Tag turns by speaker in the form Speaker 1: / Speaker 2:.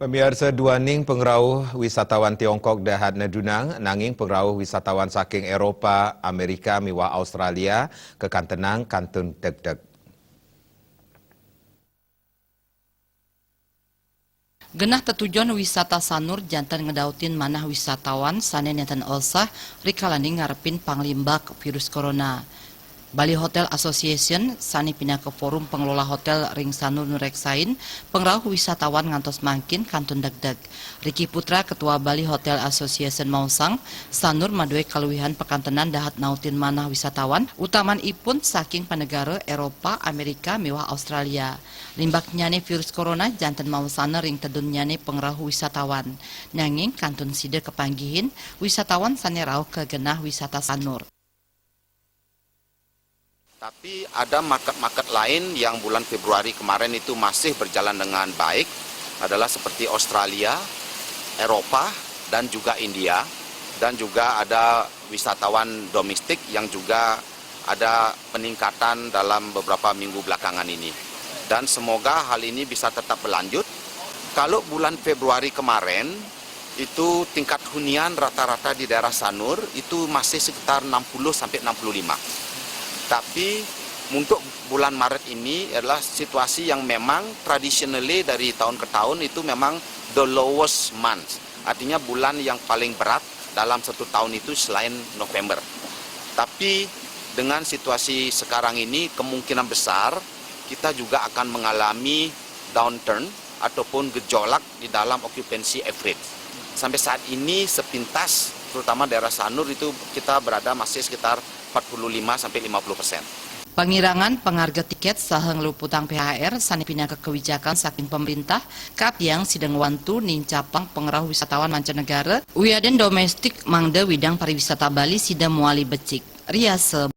Speaker 1: Pemirsa duaning pengrauh wisatawan Tiongkok dahat nedunang nanging pengrauh wisatawan saking Eropah, Amerika miwah Australia ke kantenang kantun deg-deg.
Speaker 2: Genah tetujuan wisata Sanur jantan ngedautin manah wisatawan sanen yantan elsah rikalaning ngarepin panglimbak virus corona. Bali Hotel Association sani pindah ke forum pengelola hotel Ring Sanur nureksain pengrauh wisatawan ngantos mangkin kantun deg-deg. Riki Putra Ketua Bali Hotel Association Mausang Sanur madue kaluwihan pekantenan dahat nautin manah wisatawan utaman ipun saking panegara Eropa, Amerika miwah Australia. Limbak nyane virus corona jantan mausana ring tedun nyane pengrauh wisatawan. Nanging kantun sida kepanggihin wisatawan sane rauh ke genah wisata Sanur.
Speaker 3: Tapi ada market-market lain yang bulan Februari kemarin itu masih berjalan dengan baik, adalah seperti Australia, Eropa, dan juga India. Dan juga ada wisatawan domestik yang juga ada peningkatan dalam beberapa minggu belakangan ini. Dan semoga hal ini bisa tetap berlanjut. Kalau bulan Februari kemarin, itu tingkat hunian rata-rata di daerah Sanur itu masih sekitar 60-65. Tapi untuk bulan Maret ini adalah situasi yang memang traditionally dari tahun ke tahun itu memang the lowest month. Artinya bulan yang paling berat dalam satu tahun itu selain November. Tapi dengan situasi sekarang ini kemungkinan besar kita juga akan mengalami downturn ataupun gejolak di dalam occupancy average. Sampai saat ini sepintas terutama daerah Sanur itu kita berada masih sekitar 45-50%.
Speaker 2: Pengirangan pengharga tiket saha ngeluputang PHR sani pindah ke kebijakan saking pemerintah kat yang sidang wantu nincapang pengerah wisatawan mancanegara wiaden domestik mangde widang pariwisata Bali sida muali becik riase